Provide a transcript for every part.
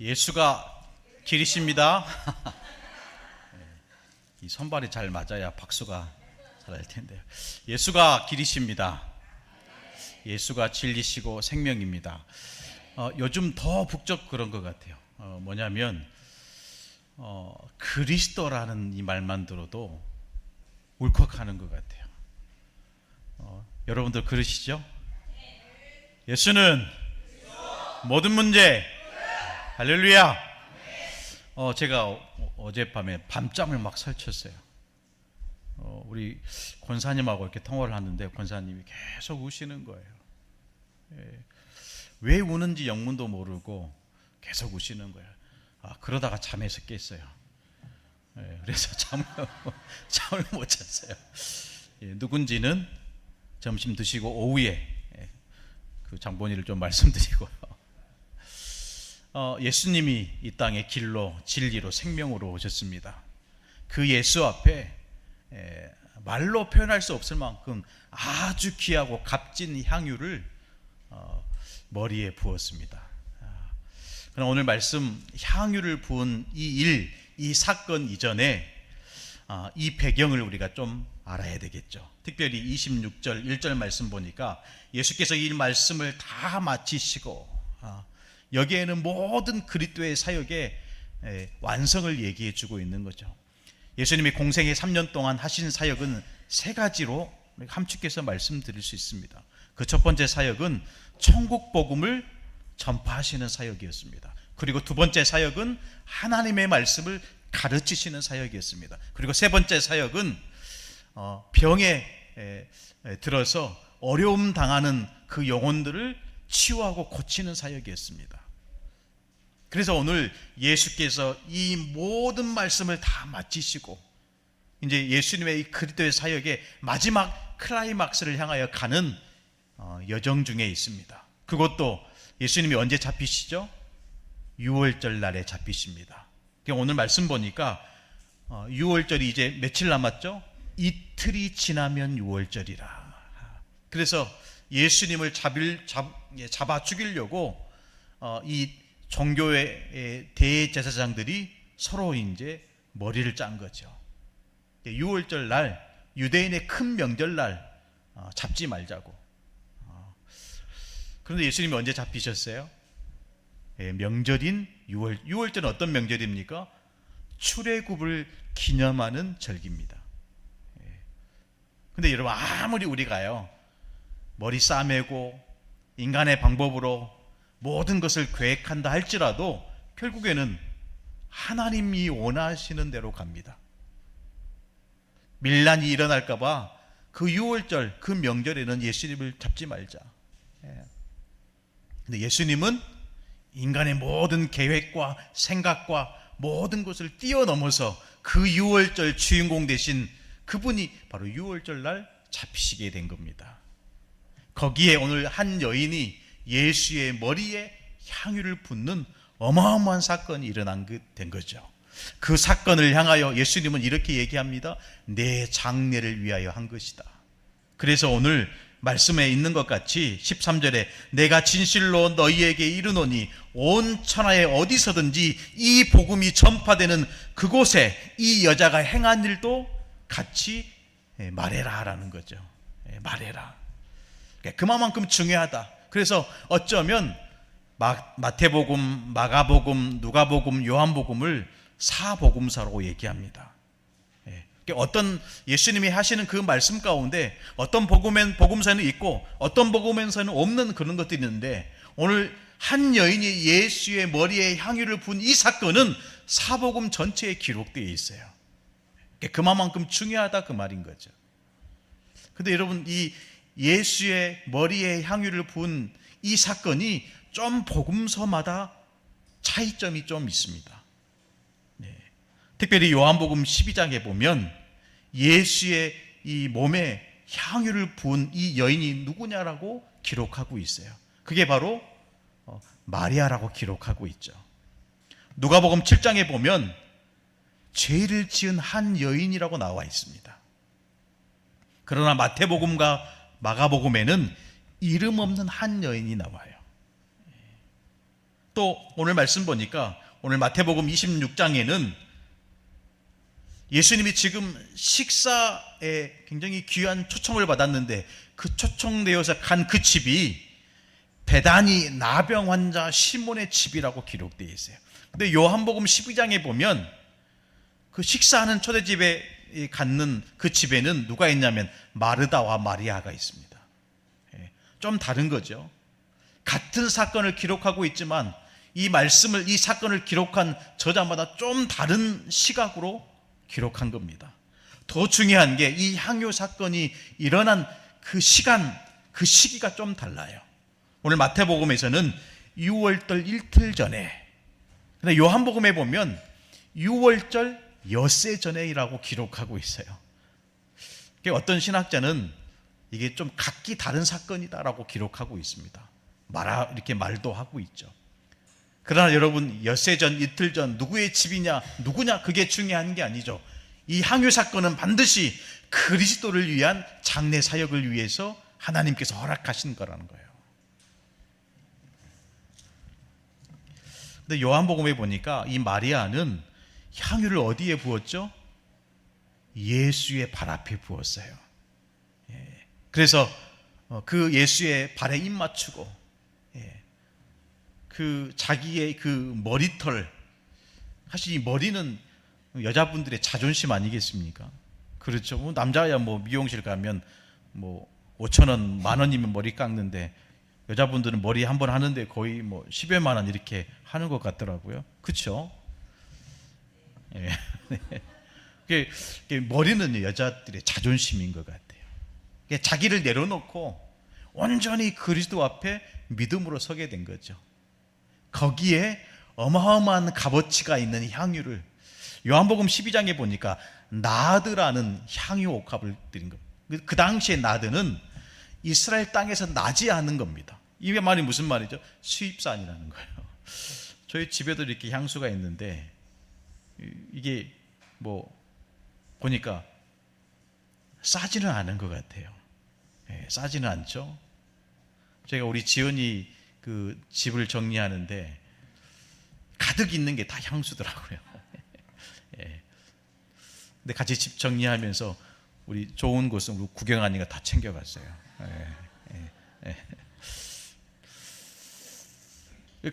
예수가 길이십니다. 이 손발이 잘 맞아야 박수가 잘할 텐데요. 예수가 길이십니다. 예수가 진리시고 생명입니다. 요즘 더 북적 그런 것 같아요. 뭐냐면 그리스도라는 이 말만 들어도 울컥하는 것 같아요. 여러분들 그러시죠? 예수는 모든 문제. 할렐루야. 제가 어젯밤에 밤잠을 막 설쳤어요. 우리 권사님하고 이렇게 통화를 하는데 권사님이 계속 우시는 거예요. 왜 우는지 영문도 모르고 계속 우시는 거예요. 그러다가 잠에서 깼어요. 그래서 잠을 못 잤어요. 누군지는 점심 드시고 오후에 그 장본인을 좀 말씀드리고요. 예수님이 이 땅의 길로 진리로 생명으로 오셨습니다. 그 예수 앞에 말로 표현할 수 없을 만큼 아주 귀하고 값진 향유를 머리에 부었습니다. 그럼 오늘 말씀 향유를 부은 이 사건 이전에 이 배경을 우리가 좀 알아야 되겠죠. 특별히 26절 1절 말씀 보니까 예수께서 이 말씀을 다 마치시고 여기에는 모든 그리스도의 사역의 완성을 얘기해 주고 있는 거죠. 예수님이 공생의 3년 동안 하신 사역은 세 가지로 함축해서 말씀드릴 수 있습니다. 그 첫 번째 사역은 천국 복음을 전파하시는 사역이었습니다. 그리고 두 번째 사역은 하나님의 말씀을 가르치시는 사역이었습니다. 그리고 세 번째 사역은 병에 들어서 어려움 당하는 그 영혼들을 치유하고 고치는 사역이었습니다. 그래서 오늘 예수께서 이 모든 말씀을 다 마치시고 이제 예수님의 이 그리스도의 사역의 마지막 클라이막스를 향하여 가는 여정 중에 있습니다. 그것도 예수님이 언제 잡히시죠? 6월절 날에 잡히십니다. 오늘 말씀 보니까 6월절이 이제 며칠 남았죠? 이틀이 지나면 6월절이라. 그래서 예수님을 잡아 죽이려고 이 종교의 대제사장들이 서로 이제 머리를 짠 거죠. 6월절 날 유대인의 큰 명절 날 잡지 말자고. 그런데 예수님이 언제 잡히셨어요? 명절인 6월절은 어떤 명절입니까? 출애굽을 기념하는 절기입니다. 근데 여러분 아무리 우리가요 머리 싸매고 인간의 방법으로 모든 것을 계획한다 할지라도 결국에는 하나님이 원하시는 대로 갑니다. 밀란이 일어날까 봐 그 6월절 그 명절에는 예수님을 잡지 말자. 근데 예수님은 인간의 모든 계획과 생각과 모든 것을 뛰어넘어서 그 6월절 주인공 되신 그분이 바로 6월절 날 잡히시게 된 겁니다. 거기에 오늘 한 여인이 예수의 머리에 향유를 붓는 어마어마한 사건이 일어난 된 거죠. 그 사건을 향하여 예수님은 이렇게 얘기합니다. 내 장례를 위하여 한 것이다. 그래서 오늘 말씀에 있는 것 같이 13절에 내가 진실로 너희에게 이르노니 온 천하에 어디서든지 이 복음이 전파되는 그곳에 이 여자가 행한 일도 같이 말해라 라는 거죠. 말해라. 그만큼 중요하다. 그래서 어쩌면 마태복음, 마가복음, 누가복음, 요한복음을 사복음서라고 얘기합니다. 어떤 예수님이 하시는 그 말씀 가운데 어떤 복음서는 있고 어떤 복음서는 없는 그런 것들이 있는데 오늘 한 여인이 예수의 머리에 향유를 부은 이 사건은 사복음 전체에 기록되어 있어요. 그만큼 중요하다 그 말인 거죠. 근데 여러분 이 예수의 머리에 향유를 부은 이 사건이 좀 복음서마다 차이점이 좀 있습니다. 특별히 요한복음 12장에 보면 예수의 이 몸에 향유를 부은 이 여인이 누구냐라고 기록하고 있어요. 그게 바로 마리아라고 기록하고 있죠. 누가복음 7장에 보면 죄를 지은 한 여인이라고 나와 있습니다. 그러나 마태복음과 마가복음에는 이름 없는 한 여인이 나와요. 또 오늘 말씀 보니까 오늘 마태복음 26장에는 예수님이 지금 식사에 굉장히 귀한 초청을 받았는데 그 초청되어서 간 그 집이 베다니 나병 환자 시몬의 집이라고 기록되어 있어요. 근데 요한복음 12장에 보면 그 식사하는 초대집에 갖는 그 집에는 누가 있냐면 마르다와 마리아가 있습니다. 좀 다른 거죠. 같은 사건을 기록하고 있지만 이 말씀을, 이 사건을 기록한 저자마다 좀 다른 시각으로 기록한 겁니다. 더 중요한 게 이 향유 사건이 일어난 그 시간, 그 시기가 좀 달라요. 오늘 마태복음에서는 6월절 이틀 전에, 근데 요한복음에 보면 6월절 엿새 전에라고 기록하고 있어요. 어떤 신학자는 이게 좀 각기 다른 사건이다라고 기록하고 있습니다. 이렇게 말도 하고 있죠. 그러나 여러분, 엿새 전, 이틀 전, 누구의 집이냐, 누구냐, 그게 중요한 게 아니죠. 이 향유 사건은 반드시 그리스도를 위한 장례 사역을 위해서 하나님께서 허락하신 거라는 거예요. 근데 요한복음에 보니까 이 마리아는 향유를 어디에 부었죠? 예수의 발 앞에 부었어요. 그래서 그 예수의 발에 입 맞추고 그 자기의 그 머리털, 사실 이 머리는 여자분들의 자존심 아니겠습니까? 그렇죠. 뭐 남자야 뭐 미용실 가면 뭐 5,000원, 10,000원이면 머리 깎는데 여자분들은 머리 한 번 하는데 거의 뭐 10여만 원 이렇게 하는 것 같더라고요. 그렇죠? 예. 머리는 여자들의 자존심인 것 같아요. 자기를 내려놓고 온전히 그리스도 앞에 믿음으로 서게 된 거죠. 거기에 어마어마한 값어치가 있는 향유를 요한복음 12장에 보니까 나드라는 향유 옥합을 드린 겁니다. 그 당시에 나드는 이스라엘 땅에서 나지 않은 겁니다. 이 말이 무슨 말이죠? 수입산이라는 거예요. 저희 집에도 이렇게 향수가 있는데 이게 뭐 보니까 싸지는 않은 것 같아요. 싸지는 않죠. 제가 우리 지연이 그 집을 정리하는데 가득 있는 게 다 향수더라고요. 근데 같이 집 정리하면서 우리 좋은 곳은 우리 구경하니까 다 챙겨갔어요.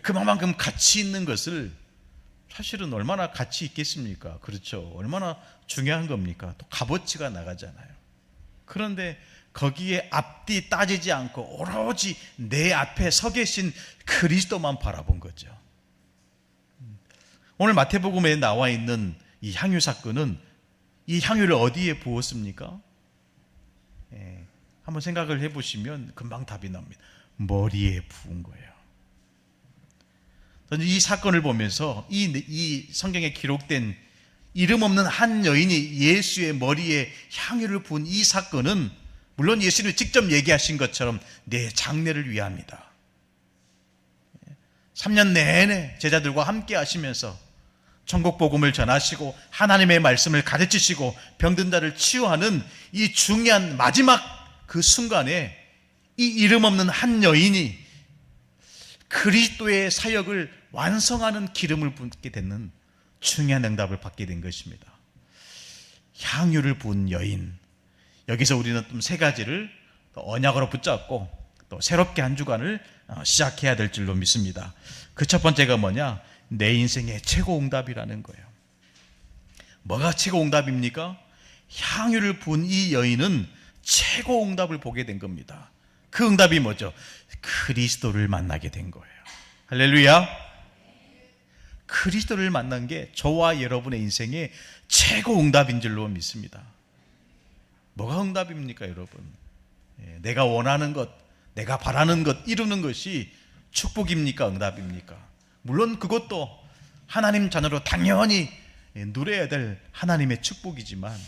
그만큼 가치 있는 것을 사실은 얼마나 가치 있겠습니까? 그렇죠. 얼마나 중요한 겁니까? 또 값어치가 나가잖아요. 그런데 거기에 앞뒤 따지지 않고 오로지 내 앞에 서 계신 그리스도만 바라본 거죠. 오늘 마태복음에 나와 있는 이 향유 사건은 이 향유를 어디에 부었습니까? 한번 생각을 해보시면 금방 답이 나옵니다. 머리에 부은 거예요. 저는 이 사건을 보면서 이 성경에 기록된 이름 없는 한 여인이 예수의 머리에 향유를 부은 이 사건은 물론 예수님이 직접 얘기하신 것처럼 내 장례를 위함이다. 3년 내내 제자들과 함께 하시면서 천국 복음을 전하시고 하나님의 말씀을 가르치시고 병든 자를 치유하는 이 중요한 마지막 그 순간에 이 이름 없는 한 여인이 그리스도의 사역을 완성하는 기름을 붓게 되는 중요한 응답을 받게 된 것입니다. 향유를 부은 여인. 여기서 우리는 좀 세 가지를 또 언약으로 붙잡고 또 새롭게 한 주간을 시작해야 될 줄로 믿습니다. 그 첫 번째가 뭐냐? 내 인생의 최고 응답이라는 거예요. 뭐가 최고 응답입니까? 향유를 부은 이 여인은 최고 응답을 보게 된 겁니다. 그 응답이 뭐죠? 그리스도를 만나게 된 거예요. 할렐루야. 그리스도를 만난 게 저와 여러분의 인생의 최고 응답인 줄로 믿습니다. 뭐가 응답입니까, 여러분? 내가 원하는 것, 내가 바라는 것, 이루는 것이 축복입니까, 응답입니까? 물론 그것도 하나님 자녀로 당연히 누려야 될 하나님의 축복이지만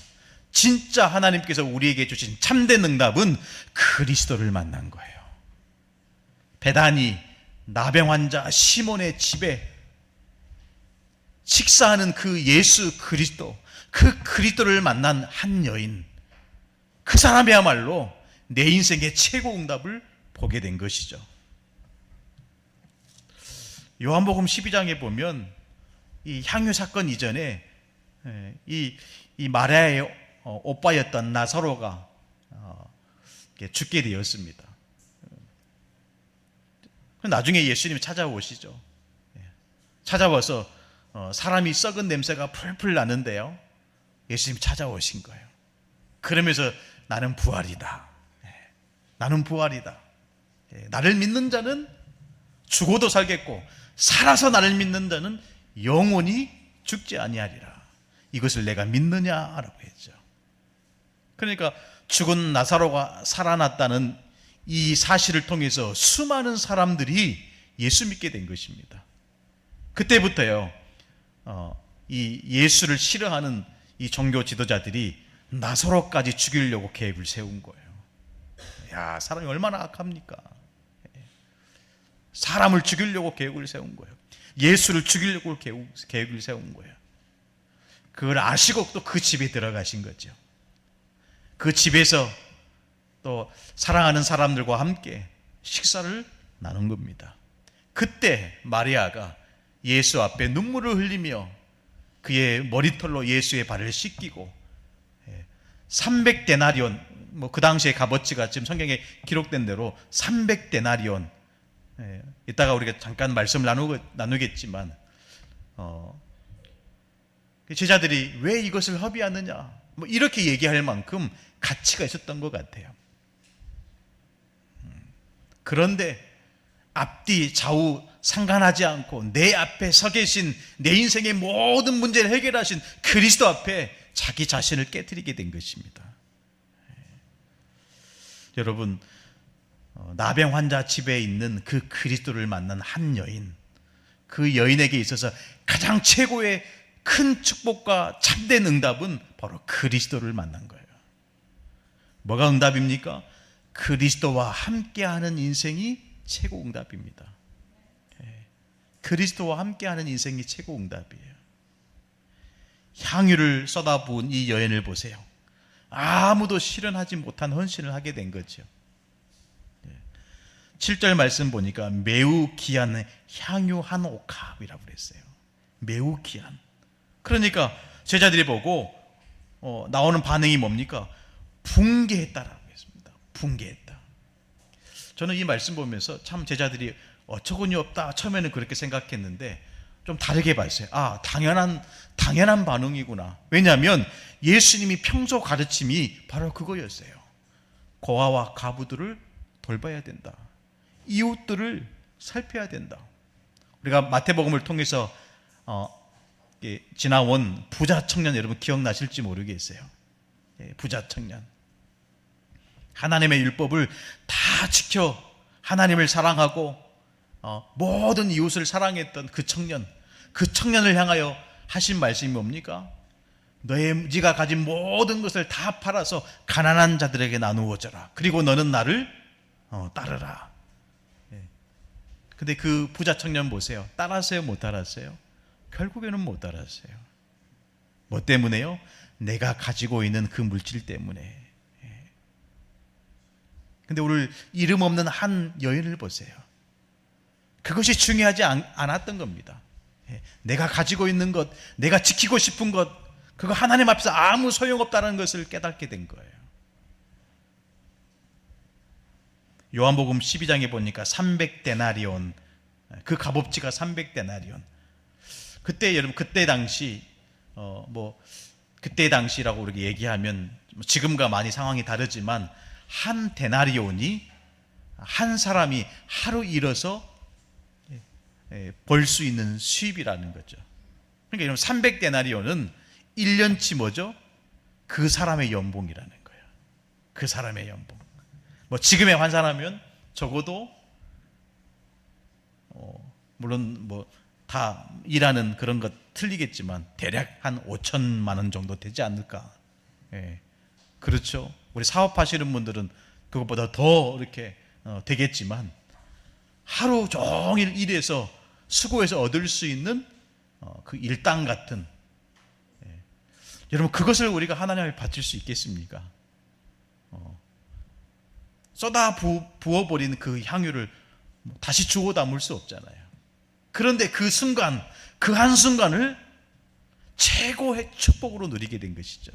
진짜 하나님께서 우리에게 주신 참된 응답은 그리스도를 만난 거예요. 베다니 나병 환자 시몬의 집에 식사하는 그 예수 그리스도, 그 그리스도를 만난 한 여인, 그 사람이야말로 내 인생의 최고 응답을 보게 된 것이죠. 요한복음 12장에 보면 이 향유 사건 이전에 이 마리아의 오빠였던 나사로가 죽게 되었습니다. 나중에 예수님이 찾아오시죠. 찾아와서 사람이 썩은 냄새가 풀풀 나는데요, 예수님이 찾아오신 거예요. 그러면서 나는 부활이다. 나는 부활이다. 나를 믿는 자는 죽어도 살겠고 살아서 나를 믿는 자는 영원히 죽지 아니하리라. 이것을 내가 믿느냐라고 했죠. 그러니까 죽은 나사로가 살아났다는 이 사실을 통해서 수많은 사람들이 예수 믿게 된 것입니다. 그때부터요, 이 예수를 싫어하는 이 종교 지도자들이 나사로까지 죽이려고 계획을 세운 거예요. 야, 사람이 얼마나 악합니까? 사람을 죽이려고 계획을 세운 거예요. 예수를 죽이려고 계획을 세운 거예요. 그걸 아시고 또 그 집에 들어가신 거죠. 그 집에서 또 사랑하는 사람들과 함께 식사를 나눈 겁니다. 그때 마리아가 예수 앞에 눈물을 흘리며 그의 머리털로 예수의 발을 씻기고 300데나리온, 그 당시의 값어치가 지금 성경에 기록된 대로 300데나리온, 이따가 우리가 잠깐 말씀을 나누겠지만 제자들이 왜 이것을 허비하느냐, 이렇게 얘기할 만큼 가치가 있었던 것 같아요. 그런데 앞뒤 좌우 상관하지 않고 내 앞에 서 계신, 내 인생의 모든 문제를 해결하신 그리스도 앞에 자기 자신을 깨트리게 된 것입니다. 여러분, 나병 환자 집에 있는 그 그리스도를 만난 한 여인, 그 여인에게 있어서 가장 최고의 큰 축복과 참된 응답은 바로 그리스도를 만난 거예요. 뭐가 응답입니까? 그리스도와 함께하는 인생이 최고 응답입니다. 그리스도와 함께하는 인생이 최고 응답이에요. 향유를 쏟아부은 이 여인을 보세요. 아무도 실현하지 못한 헌신을 하게 된 거죠. 7절 말씀 보니까 매우 귀한 향유 한 옥합이라고 그랬어요. 매우 귀한. 그러니까 제자들이 보고 나오는 반응이 뭡니까? 붕괴했다라고 했습니다. 붕괴했다. 저는 이 말씀 보면서 참 제자들이 어처구니 없다 처음에는 그렇게 생각했는데 좀 다르게 봤어요. 아, 당연한 반응이구나. 왜냐하면 예수님이 평소 가르침이 바로 그거였어요. 고아와 과부들을 돌봐야 된다. 이웃들을 살펴야 된다. 우리가 마태복음을 통해서 지나온 부자 청년, 여러분 기억나실지 모르겠어요. 부자 청년. 하나님의 율법을 다 지켜 하나님을 사랑하고 모든 이웃을 사랑했던 그 청년을 향하여 하신 말씀이 뭡니까? 네가 가진 모든 것을 다 팔아서 가난한 자들에게 나누어 줘라. 그리고 너는 나를 따르라. 근데 그 부자 청년 보세요. 따랐어요, 못 따랐어요? 결국에는 못 따랐어요. 뭐 때문에요? 내가 가지고 있는 그 물질 때문에. 근데 오늘 이름 없는 한 여인을 보세요. 그것이 중요하지 않았던 겁니다. 내가 가지고 있는 것, 내가 지키고 싶은 것, 그거 하나님 앞에서 아무 소용없다는 것을 깨닫게 된 거예요. 요한복음 12장에 보니까 300데나리온, 그 값어치가 300데나리온. 그때 여러분, 그때 당시라고 우리가 얘기하면 지금과 많이 상황이 다르지만 한 데나리온이 한 사람이 하루 일어서 벌 수 있는 수입이라는 거죠. 그러니까 여러분, 300데나리온은 1년치 뭐죠? 그 사람의 연봉이라는 거예요. 그 사람의 연봉. 지금에 환산하면 적어도 물론 다 일하는 그런 것 틀리겠지만 대략 한 5천만 원 정도 되지 않을까. 그렇죠. 우리 사업하시는 분들은 그것보다 더 이렇게 되겠지만 하루 종일 일해서 수고해서 얻을 수 있는 그 일당 같은, 여러분, 그것을 우리가 하나님을 바칠 수 있겠습니까? 쏟아 부어버린 그 향유를 다시 주워 담을 수 없잖아요. 그런데 그 순간, 그 한순간을 최고의 축복으로 누리게 된 것이죠.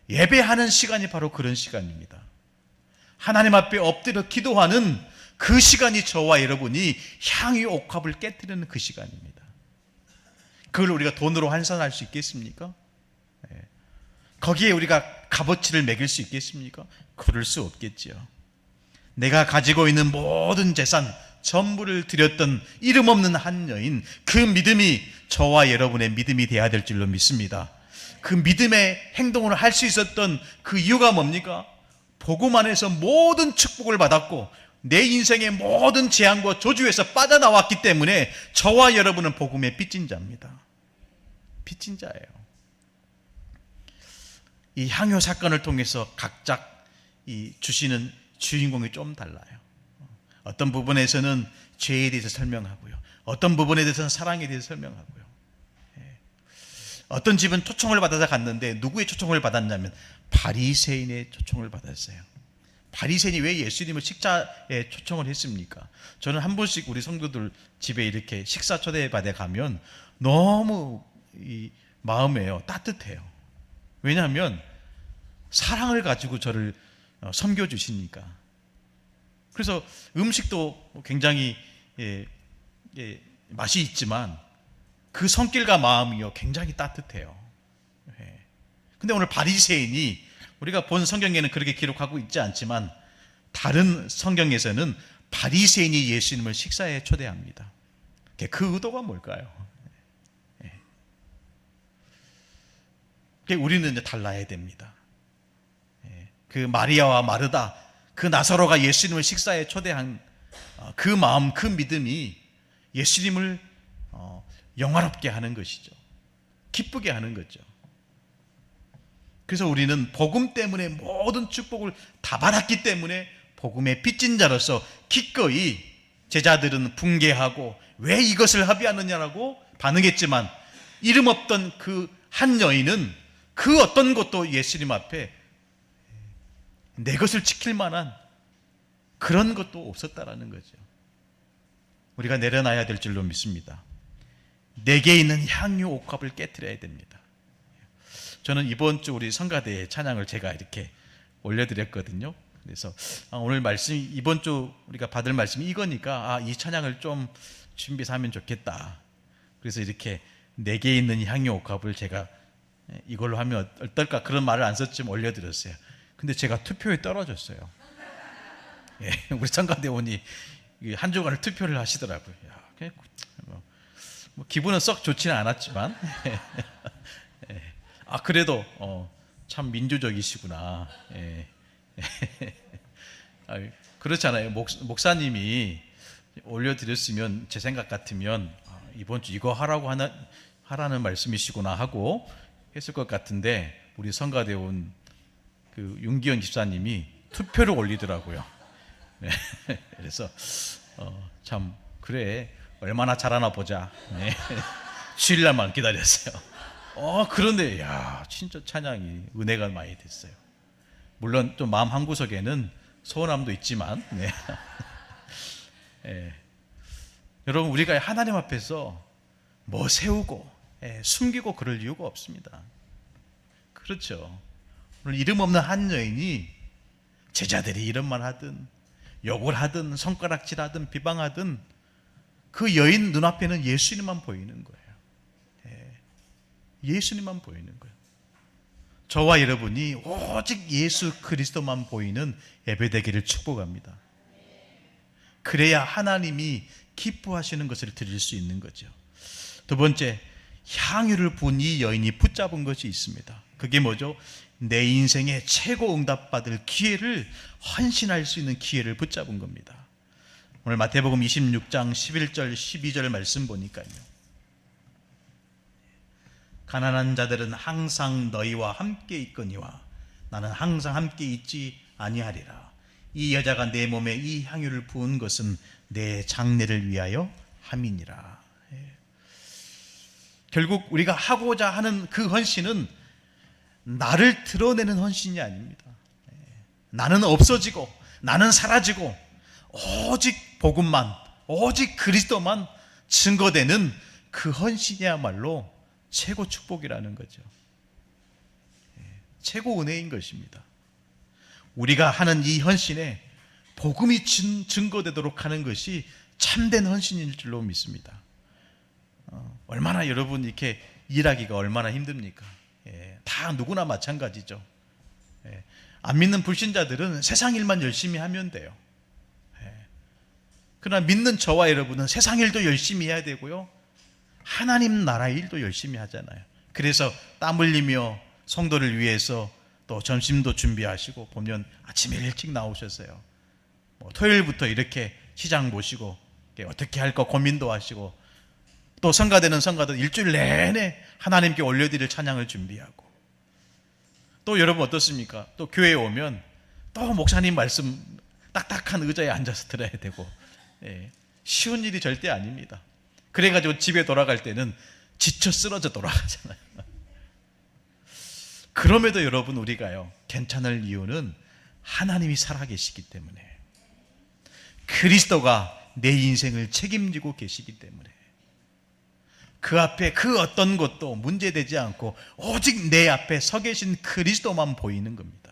예배하는 시간이 바로 그런 시간입니다. 하나님 앞에 엎드려 기도하는 그 시간이 저와 여러분이 향유 옥합을 깨뜨리는 그 시간입니다. 그걸 우리가 돈으로 환산할 수 있겠습니까? 거기에 우리가 값어치를 매길 수 있겠습니까? 그럴 수 없겠지요. 내가 가지고 있는 모든 재산 전부를 드렸던 이름 없는 한 여인, 그 믿음이 저와 여러분의 믿음이 되어야 될 줄로 믿습니다. 그 믿음의 행동을 할 수 있었던 그 이유가 뭡니까? 복음 안에서 모든 축복을 받았고 내 인생의 모든 재앙과 저주에서 빠져나왔기 때문에 저와 여러분은 복음의 빚진 자입니다. 빚진 자예요. 이 향유 사건을 통해서 각자 이 주시는 주인공이 좀 달라요. 어떤 부분에서는 죄에 대해서 설명하고요, 어떤 부분에 대해서는 사랑에 대해서 설명하고요. 어떤 집은 초청을 받아서 갔는데 누구의 초청을 받았냐면 바리새인의 초청을 받았어요. 바리새인이 왜 예수님을 식사에 초청을 했습니까? 저는 한 번씩 우리 성도들 집에 이렇게 식사 초대받아 가면 너무 이 마음에요 따뜻해요. 왜냐하면 사랑을 가지고 저를 섬겨주시니까. 그래서 음식도 굉장히 맛이 있지만 그 손길과 마음이요 굉장히 따뜻해요. 근데 오늘 바리새인이, 우리가 본 성경에는 그렇게 기록하고 있지 않지만 다른 성경에서는 바리새인이 예수님을 식사에 초대합니다. 그 의도가 뭘까요? 우리는 이제 달라야 됩니다. 그 마리아와 마르다, 그 나사로가 예수님을 식사에 초대한 그 마음, 그 믿음이 예수님을 영화롭게 하는 것이죠. 기쁘게 하는 거죠. 그래서 우리는 복음 때문에 모든 축복을 다 받았기 때문에 복음의 빚진 자로서 기꺼이, 제자들은 붕괴하고 왜 이것을 합의하느냐라고 반응했지만 이름 없던 그 한 여인은 그 어떤 것도 예수님 앞에 내 것을 지킬 만한 그런 것도 없었다라는 거죠. 우리가 내려놔야 될 줄로 믿습니다. 내게 있는 향유 옥합을 깨트려야 됩니다. 저는 이번 주 우리 성가대의 찬양을 제가 이렇게 올려드렸거든요. 그래서 오늘 말씀, 이번 주 우리가 받을 말씀이 이거니까 이 찬양을 좀 준비해서 하면 좋겠다. 그래서 이렇게 내게 있는 향유 옥합을 제가 이걸로 하면 어떨까 그런 말을 안 썼지만 올려드렸어요. 근데 제가 투표에 떨어졌어요. 우리 성가대원이 한 주간을 투표를 하시더라고요. 뭐 기분은 썩 좋지는 않았지만 그래도 참 민주적이시구나. 그렇잖아요. 목사님이 올려드렸으면 제 생각 같으면 이번 주 이거 하라는 말씀이시구나 하고 했을 것 같은데 우리 성가대원 그 윤기현 집사님이 투표를 올리더라고요. 그래서 참 그래 얼마나 잘하나 보자. 주일날만 기다렸어요. 그런데 진짜 찬양이 은혜가 많이 됐어요. 물론 좀 마음 한구석에는 서운함도 있지만 여러분, 우리가 하나님 앞에서 뭐 세우고 숨기고 그럴 이유가 없습니다. 그렇죠. 오늘 이름 없는 한 여인이 제자들이 이런 말 하든 욕을 하든 손가락질하든 비방하든 그 여인 눈앞에는 예수님만 보이는 거예요. 예수님만 보이는 거예요. 저와 여러분이 오직 예수 그리스도만 보이는 예배되기를 축복합니다. 그래야 하나님이 기뻐하시는 것을 드릴 수 있는 거죠. 두 번째, 향유를 부은 이 여인이 붙잡은 것이 있습니다. 그게 뭐죠? 내 인생의 최고 응답받을 기회를, 헌신할 수 있는 기회를 붙잡은 겁니다. 오늘 마태복음 26장 11절 12절 말씀 보니까요, 가난한 자들은 항상 너희와 함께 있거니와 나는 항상 함께 있지 아니하리라. 이 여자가 내 몸에 이 향유를 부은 것은 내 장례를 위하여 함이니라. 결국 우리가 하고자 하는 그 헌신은 나를 드러내는 헌신이 아닙니다. 나는 없어지고 나는 사라지고 오직 복음만, 오직 그리스도만 증거되는 그 헌신이야말로 최고 축복이라는 거죠. 최고 은혜인 것입니다. 우리가 하는 이 헌신에 복음이 증거되도록 하는 것이 참된 헌신일 줄로 믿습니다. 얼마나 여러분 이렇게 일하기가 얼마나 힘듭니까? 다 누구나 마찬가지죠. 안 믿는 불신자들은 세상 일만 열심히 하면 돼요. 그러나 믿는 저와 여러분은 세상 일도 열심히 해야 되고요, 하나님 나라 일도 열심히 하잖아요. 그래서 땀 흘리며 성도를 위해서 또 점심도 준비하시고, 보면 아침에 일찍 나오셨어요. 토요일부터 이렇게 시장 보시고 어떻게 할 거 고민도 하시고, 또 성가되는 성가들 일주일 내내 하나님께 올려드릴 찬양을 준비하고, 또 여러분 어떻습니까? 또 교회에 오면 또 목사님 말씀 딱딱한 의자에 앉아서 들어야 되고, 쉬운 일이 절대 아닙니다. 그래가지고 집에 돌아갈 때는 지쳐 쓰러져 돌아가잖아요. 그럼에도 여러분 우리가요 괜찮을 이유는 하나님이 살아계시기 때문에, 그리스도가 내 인생을 책임지고 계시기 때문에, 그 앞에 그 어떤 것도 문제되지 않고 오직 내 앞에 서 계신 그리스도만 보이는 겁니다.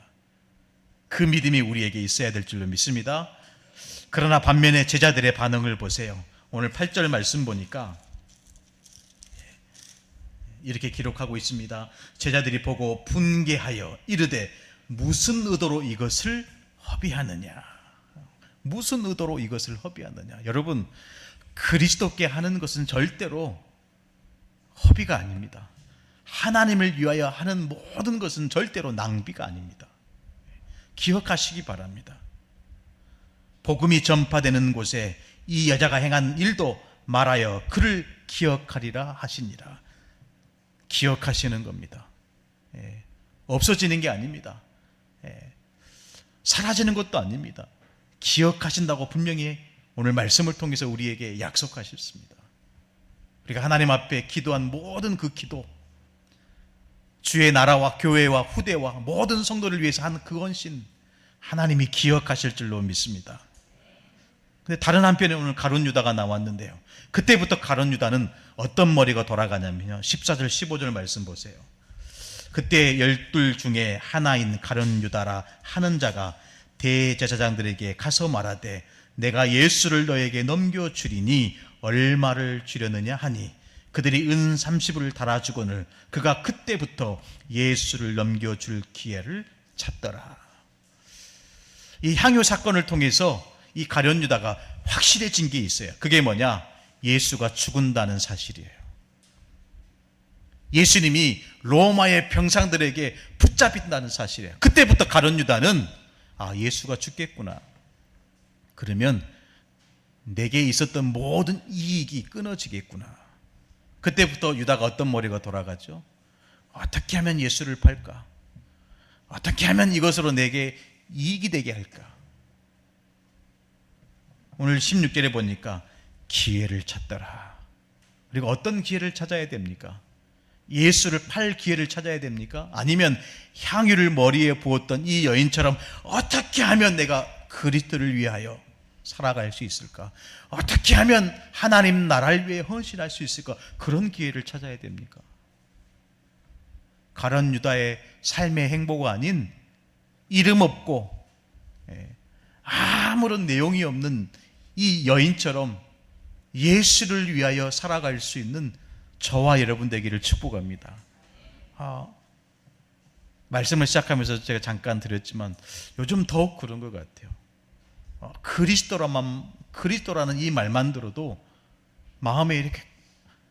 그 믿음이 우리에게 있어야 될 줄로 믿습니다. 그러나 반면에 제자들의 반응을 보세요. 오늘 8절 말씀 보니까 이렇게 기록하고 있습니다. 제자들이 보고 분개하여 이르되 무슨 의도로 이것을 허비하느냐. 무슨 의도로 이것을 허비하느냐. 여러분, 그리스도께 하는 것은 절대로 허비가 아닙니다. 하나님을 위하여 하는 모든 것은 절대로 낭비가 아닙니다. 기억하시기 바랍니다. 복음이 전파되는 곳에 이 여자가 행한 일도 말하여 그를 기억하리라 하시니라. 기억하시는 겁니다. 없어지는 게 아닙니다. 사라지는 것도 아닙니다. 기억하신다고 분명히 오늘 말씀을 통해서 우리에게 약속하셨습니다. 우리가 하나님 앞에 기도한 모든 그 기도, 주의 나라와 교회와 후대와 모든 성도를 위해서 한 그 헌신, 하나님이 기억하실 줄로 믿습니다. 근데 다른 한편에 오늘 가룟 유다가 나왔는데요, 그때부터 가룟 유다는 어떤 머리가 돌아가냐면요, 14절 15절 말씀 보세요. 그때 12 중에 하나인 가룟 유다라 하는 자가 대제사장들에게 가서 말하되 내가 예수를 너에게 넘겨주리니 얼마를 주려느냐 하니 그들이 은 30을 달아주거늘 그가 그때부터 예수를 넘겨줄 기회를 찾더라. 이 향유 사건을 통해서 이 가룟 유다가 확실해진 게 있어요. 그게 뭐냐? 예수가 죽은다는 사실이에요. 예수님이 로마의 병상들에게 붙잡힌다는 사실이에요. 그때부터 가룟 유다는 예수가 죽겠구나, 그러면 내게 있었던 모든 이익이 끊어지겠구나. 그때부터 유다가 어떤 머리가 돌아가죠? 어떻게 하면 예수를 팔까? 어떻게 하면 이것으로 내게 이익이 되게 할까? 오늘 16절에 보니까 기회를 찾더라. 그리고 어떤 기회를 찾아야 됩니까? 예수를 팔 기회를 찾아야 됩니까? 아니면 향유를 머리에 부었던 이 여인처럼 어떻게 하면 내가 그리스도를 위하여 살아갈 수 있을까? 어떻게 하면 하나님 나라를 위해 헌신할 수 있을까? 그런 기회를 찾아야 됩니까? 가룟 유다의 삶의 행보가 아닌 이름 없고 아무런 내용이 없는 이 여인처럼 예수를 위하여 살아갈 수 있는 저와 여러분 되기를 축복합니다. 말씀을 시작하면서 제가 잠깐 드렸지만 요즘 더욱 그런 것 같아요. 그리스도라는 이 말만 들어도 마음에 이렇게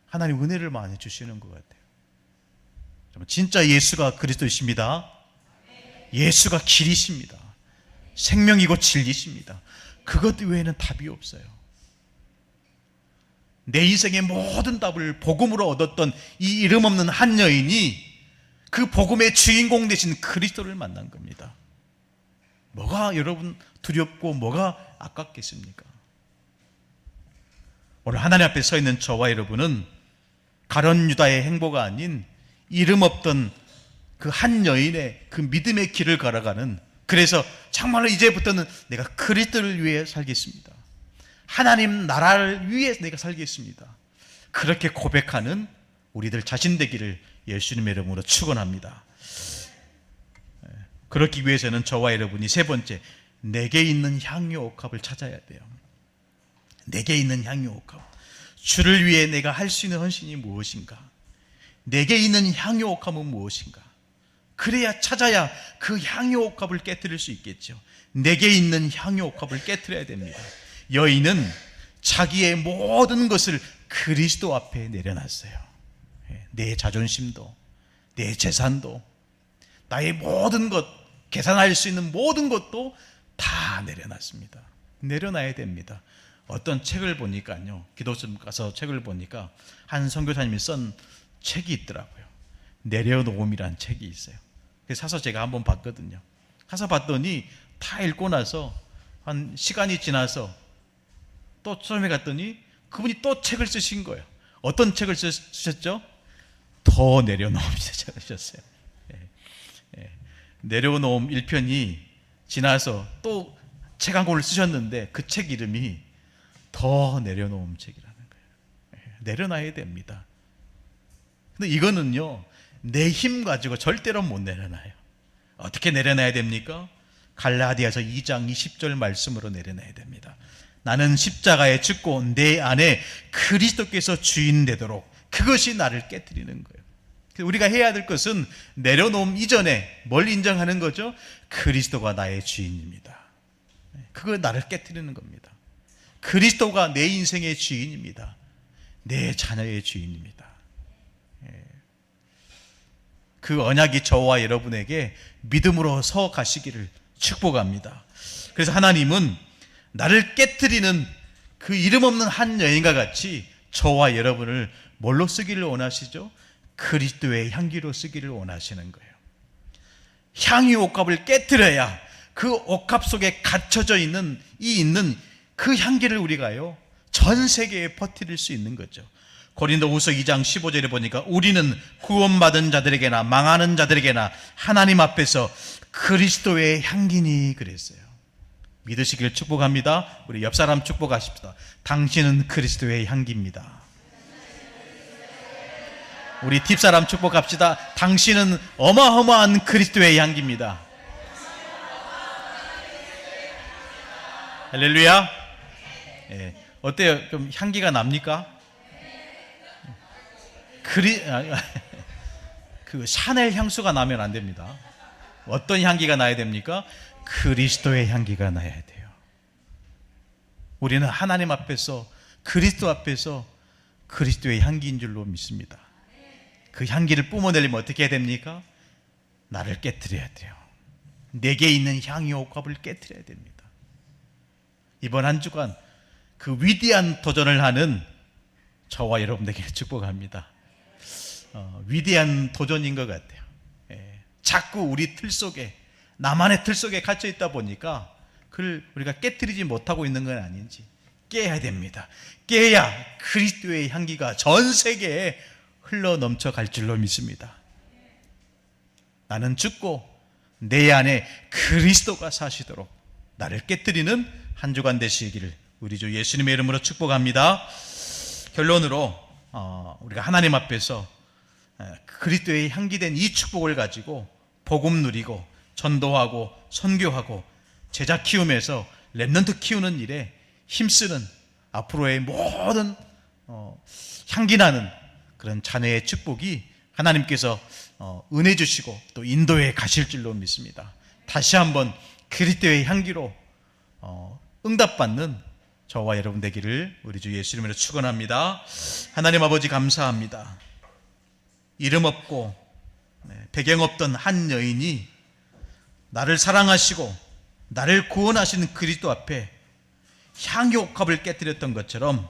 하나님 은혜를 많이 주시는 것 같아요. 진짜 예수가 그리스도이십니다. 예수가 길이십니다. 생명이고 진리십니다. 그것 외에는 답이 없어요. 내 인생의 모든 답을 복음으로 얻었던 이 이름 없는 한 여인이 그 복음의 주인공 되신 그리스도를 만난 겁니다. 뭐가 여러분 두렵고 뭐가 아깝겠습니까? 오늘 하나님 앞에 서 있는 저와 여러분은 가룟 유다의 행보가 아닌 이름 없던 그 한 여인의 그 믿음의 길을 걸어가는, 그래서 정말로 이제부터는 내가 그리스도를 위해 살겠습니다. 하나님 나라를 위해 내가 살겠습니다. 그렇게 고백하는 우리들 자신 되기를 예수님의 이름으로 축원합니다. 그렇기 위해서는 저와 여러분이 세 번째, 내게 있는 향유 옥합을 찾아야 돼요. 내게 있는 향유 옥합. 주를 위해 내가 할 수 있는 헌신이 무엇인가? 내게 있는 향유 옥합은 무엇인가? 그래야 찾아야 그 향유 옥합을 깨뜨릴 수 있겠죠. 내게 있는 향유 옥합을 깨뜨려야 됩니다. 여인은 자기의 모든 것을 그리스도 앞에 내려놨어요. 내 자존심도, 내 재산도, 나의 모든 것, 계산할 수 있는 모든 것도 다 내려놨습니다. 내려놔야 됩니다. 어떤 책을 보니까요, 기도점 가서 책을 보니까 한 선교사님이 쓴 책이 있더라고요. 내려놓음이라는 책이 있어요. 그래서 사서 제가 한번 봤거든요. 가서 봤더니 다 읽고 나서 한 시간이 지나서 또 처음에 갔더니 그분이 또 책을 쓰신 거예요. 어떤 책을 쓰셨죠? 더 내려놓음 쓰셨어요. 내려놓음 1편이 지나서 또 책 한 권을 쓰셨는데 그 책 이름이 더 내려놓음 책이라는 거예요. 내려놔야 됩니다. 근데 이거는요, 내 힘 가지고 절대로 못 내려놔요. 어떻게 내려놔야 됩니까? 갈라디아서 2장 20절 말씀으로 내려놔야 됩니다. 나는 십자가에 죽고 내 안에 그리스도께서 주인 되도록, 그것이 나를 깨뜨리는 거예요. 우리가 해야 될 것은 내려놓음 이전에 뭘 인정하는 거죠? 그리스도가 나의 주인입니다. 그거 나를 깨뜨리는 겁니다. 그리스도가 내 인생의 주인입니다. 내 자녀의 주인입니다. 그 언약이 저와 여러분에게 믿음으로 서 가시기를 축복합니다. 그래서 하나님은 나를 깨뜨리는 그 이름 없는 한 여인과 같이 저와 여러분을 뭘로 쓰기를 원하시죠? 그리스도의 향기로 쓰기를 원하시는 거예요. 향유 옥합을 깨뜨려야 그 옥합 속에 갇혀져 있는 그 향기를 우리가요, 전 세계에 퍼뜨릴 수 있는 거죠. 고린도후서 2장 15절에 보니까 우리는 구원받은 자들에게나 망하는 자들에게나 하나님 앞에서 그리스도의 향기니 그랬어요. 믿으시기를 축복합니다. 우리 옆 사람 축복하십시다. 당신은 그리스도의 향기입니다. 우리 뒷사람 축복합시다. 당신은 어마어마한 그리스도의 향기입니다. 할렐루야. 어때요? 좀 향기가 납니까? 그 샤넬 향수가 나면 안 됩니다. 어떤 향기가 나야 됩니까? 그리스도의 향기가 나야 돼요. 우리는 하나님 앞에서, 그리스도 앞에서 그리스도의 향기인 줄로 믿습니다. 그 향기를 뿜어내려면 어떻게 해야 됩니까? 나를 깨뜨려야 돼요. 내게 있는 향유 옥합을 깨뜨려야 됩니다. 이번 한 주간 그 위대한 도전을 하는 저와 여러분에게 축복합니다. 위대한 도전인 것 같아요. 자꾸 우리 틀 속에, 나만의 틀 속에 갇혀 있다 보니까 그걸 우리가 깨뜨리지 못하고 있는 건 아닌지 깨야 됩니다. 깨야 그리스도의 향기가 전 세계에 흘러 넘쳐갈 줄로 믿습니다. 나는 죽고 내 안에 그리스도가 사시도록 나를 깨뜨리는 한 주간 되시기를 우리 주 예수님의 이름으로 축복합니다. 결론으로 우리가 하나님 앞에서 그리스도의 향기된 이 축복을 가지고 복음 누리고 전도하고 선교하고 제자 키움에서 렘넌트 키우는 일에 힘쓰는 앞으로의 모든 향기나는 그런 자녀의 축복이 하나님께서 은혜 주시고 또 인도에 가실 줄로 믿습니다. 다시 한번 그리스도의 향기로 응답받는 저와 여러분 되기를 우리 주 예수님으로 축원합니다. 하나님 아버지 감사합니다. 이름 없고 배경 없던 한 여인이 나를 사랑하시고 나를 구원하시는 그리스도 앞에 향유 옥합을 깨뜨렸던 것처럼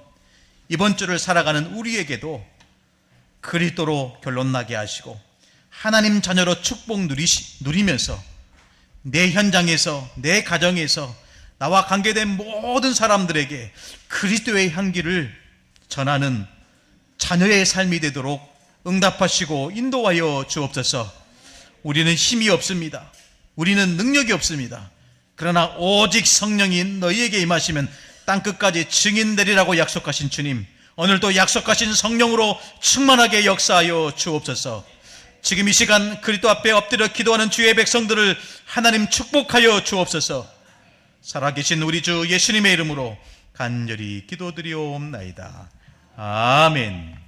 이번 주를 살아가는 우리에게도 그리스도로 결론나게 하시고 하나님 자녀로 축복 누리면서 내 현장에서, 내 가정에서 나와 관계된 모든 사람들에게 그리스도의 향기를 전하는 자녀의 삶이 되도록 응답하시고 인도하여 주옵소서. 우리는 힘이 없습니다. 우리는 능력이 없습니다. 그러나 오직 성령이 너희에게 임하시면 땅끝까지 증인되리라고 약속하신 주님, 오늘도 약속하신 성령으로 충만하게 역사하여 주옵소서. 지금 이 시간 그리스도 앞에 엎드려 기도하는 주의 백성들을 하나님 축복하여 주옵소서. 살아계신 우리 주 예수님의 이름으로 간절히 기도드리옵나이다. 아멘.